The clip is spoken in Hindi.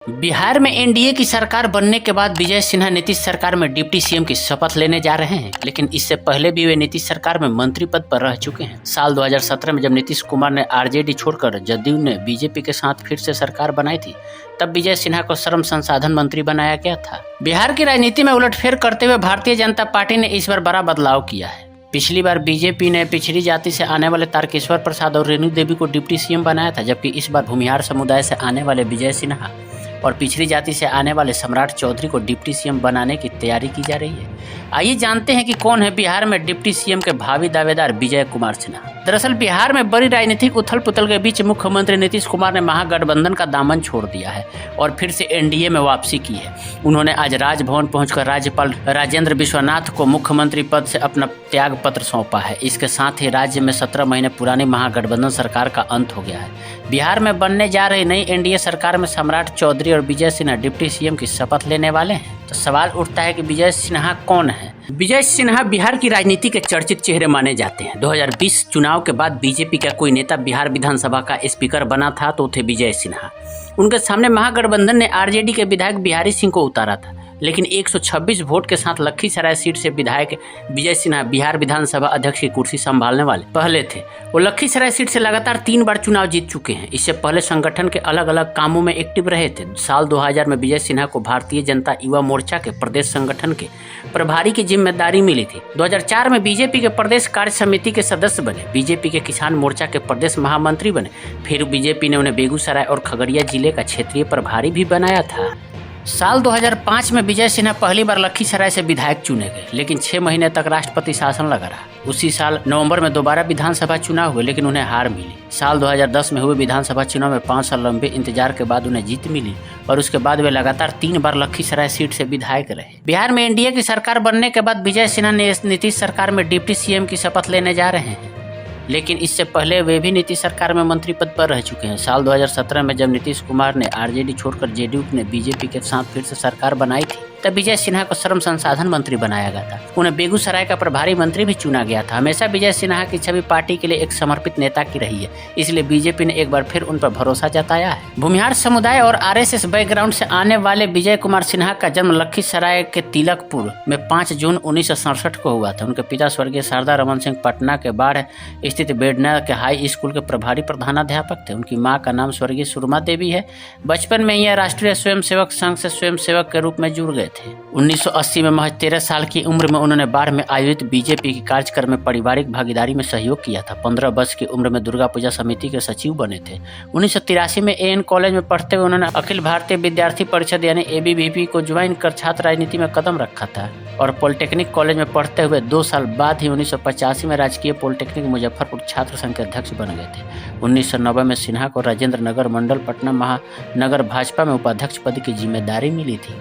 बिहार में एनडीए की सरकार बनने के बाद विजय सिन्हा नीतीश सरकार में डिप्टी सीएम की शपथ लेने जा रहे हैं, लेकिन इससे पहले भी वे नीतीश सरकार में मंत्री पद पर रह चुके हैं। साल 2017 में जब नीतीश कुमार ने आरजेडी छोड़कर जदयू ने बीजेपी के साथ फिर से सरकार बनाई थी, तब विजय सिन्हा को श्रम संसाधन मंत्री बनाया गया था। बिहार की राजनीति में उलटफेर करते हुए भारतीय जनता पार्टी ने इस बार बड़ा बदलाव किया है। पिछली बार बीजेपी ने पिछड़ी जाति से आने वाले तारकेश्वर प्रसाद और रेणु देवी को डिप्टी सीएम बनाया था, जबकि इस बार भूमिहार समुदाय से आने वाले विजय सिन्हा और पिछड़ी जाति से आने वाले सम्राट चौधरी को डिप्टी सीएम बनाने की तैयारी की जा रही है। आइए जानते हैं कि कौन है बिहार में डिप्टी सीएम के भावी दावेदार विजय कुमार सिन्हा। दरअसल बिहार में बड़ी राजनीतिक उथल पुथल के बीच मुख्यमंत्री नीतीश कुमार ने महागठबंधन का दामन छोड़ दिया है और फिर से एनडीए में वापसी की है। उन्होंने आज राजभवन पहुंचकर राज्यपाल राजेंद्र विश्वनाथ को मुख्यमंत्री पद से अपना त्याग पत्र सौंपा है। इसके साथ ही राज्य में 17 महीने पुरानी महागठबंधन सरकार का अंत हो गया है। बिहार में बनने जा रही नई एनडीए सरकार में सम्राट चौधरी और विजय सिन्हा डिप्टी सीएम की शपथ लेने वाले हैं। तो सवाल उठता है कि विजय सिन्हा कौन है। विजय सिन्हा बिहार की राजनीति के चर्चित चेहरे माने जाते हैं। 2020 चुनाव के बाद बीजेपी का कोई नेता बिहार विधानसभा का स्पीकर बना था तो थे विजय सिन्हा। उनके सामने महागठबंधन ने आरजेडी के विधायक बिहारी सिंह को उतारा था, लेकिन 126 वोट के साथ लखीसराय सीट से विधायक विजय सिन्हा बिहार विधानसभा अध्यक्ष की कुर्सी संभालने वाले पहले थे। वो लखीसराय सीट से लगातार 3 बार चुनाव जीत चुके हैं। इससे पहले संगठन के अलग अलग कामों में एक्टिव रहे थे। साल 2000 में विजय सिन्हा को भारतीय जनता युवा मोर्चा के प्रदेश संगठन के प्रभारी की जिम्मेदारी मिली थी। 2004 में बीजेपी के प्रदेश कार्य समिति के सदस्य बने। बीजेपी के किसान मोर्चा के प्रदेश महामंत्री बने। फिर बीजेपी ने उन्हें बेगूसराय और खगड़िया जिले का क्षेत्रीय प्रभारी भी बनाया था। साल 2005 में विजय सिन्हा पहली बार लखीसराय से विधायक चुने गए, लेकिन 6 महीने तक राष्ट्रपति शासन लगा रहा। उसी साल नवंबर में दोबारा विधानसभा चुनाव हुए, लेकिन उन्हें हार मिली। साल 2010 में हुए विधानसभा चुनाव में 5 साल लंबे इंतजार के बाद उन्हें जीत मिली और उसके बाद वे लगातार 3 बार लखीसराय सीट से विधायक रहे। बिहार में एनडीए की सरकार बनने के बाद विजय सिन्हा नीतीश सरकार में डिप्टी सीएम की शपथ लेने जा रहे हैं, लेकिन इससे पहले वे भी नीतीश सरकार में मंत्री पद पर रह चुके हैं। साल 2017 में जब नीतीश कुमार ने आरजेडी छोड़कर जेडीयू ने बीजेपी के साथ फिर से सरकार बनाई थी, तब विजय सिन्हा को श्रम संसाधन मंत्री बनाया गया था। उन्हें बेगूसराय का प्रभारी मंत्री भी चुना गया था। हमेशा विजय सिन्हा की छवि पार्टी के लिए एक समर्पित नेता की रही है, इसलिए बीजेपी ने एक बार फिर उन पर भरोसा जताया है। भूमिहार समुदाय और आरएसएस बैकग्राउंड से आने वाले विजय कुमार सिन्हा का जन्म लखीसराय के तिलकपुर में 5 जून 1967 को हुआ था। उनके पिता स्वर्गीय शारदा रमन सिंह पटना के बाढ़ स्थित बेडना के हाई स्कूल के प्रभारी प्रधानाध्यापक थे। उनकी मां का नाम स्वर्गीय सुरमा देवी है। बचपन में यह राष्ट्रीय स्वयंसेवक संघ से स्वयंसेवक के रूप में जुड़ गए थे। 1980 में महज 13 साल की उम्र में उन्होंने बाढ़ में आयोजित बीजेपी की कार्यक्रम में पारिवारिक भागीदारी में सहयोग किया था। 15 वर्ष की उम्र में दुर्गा पूजा समिति के सचिव बने थे। 1983 में एएन कॉलेज में पढ़ते हुए उन्होंने अखिल भारतीय विद्यार्थी परिषद यानी एबीवीपी को ज्वाइन कर छात्र राजनीति में कदम रखा था और पॉलिटेक्निक कॉलेज में पढ़ते हुए 2 साल बाद ही 1985 में राजकीय पॉलिटेक्निक मुजफ्फरपुर छात्र संघ के अध्यक्ष बन गए थे। 1990 में सिन्हा को राजेंद्र नगर मंडल पटना महानगर भाजपा में उपाध्यक्ष पद की जिम्मेदारी मिली थी।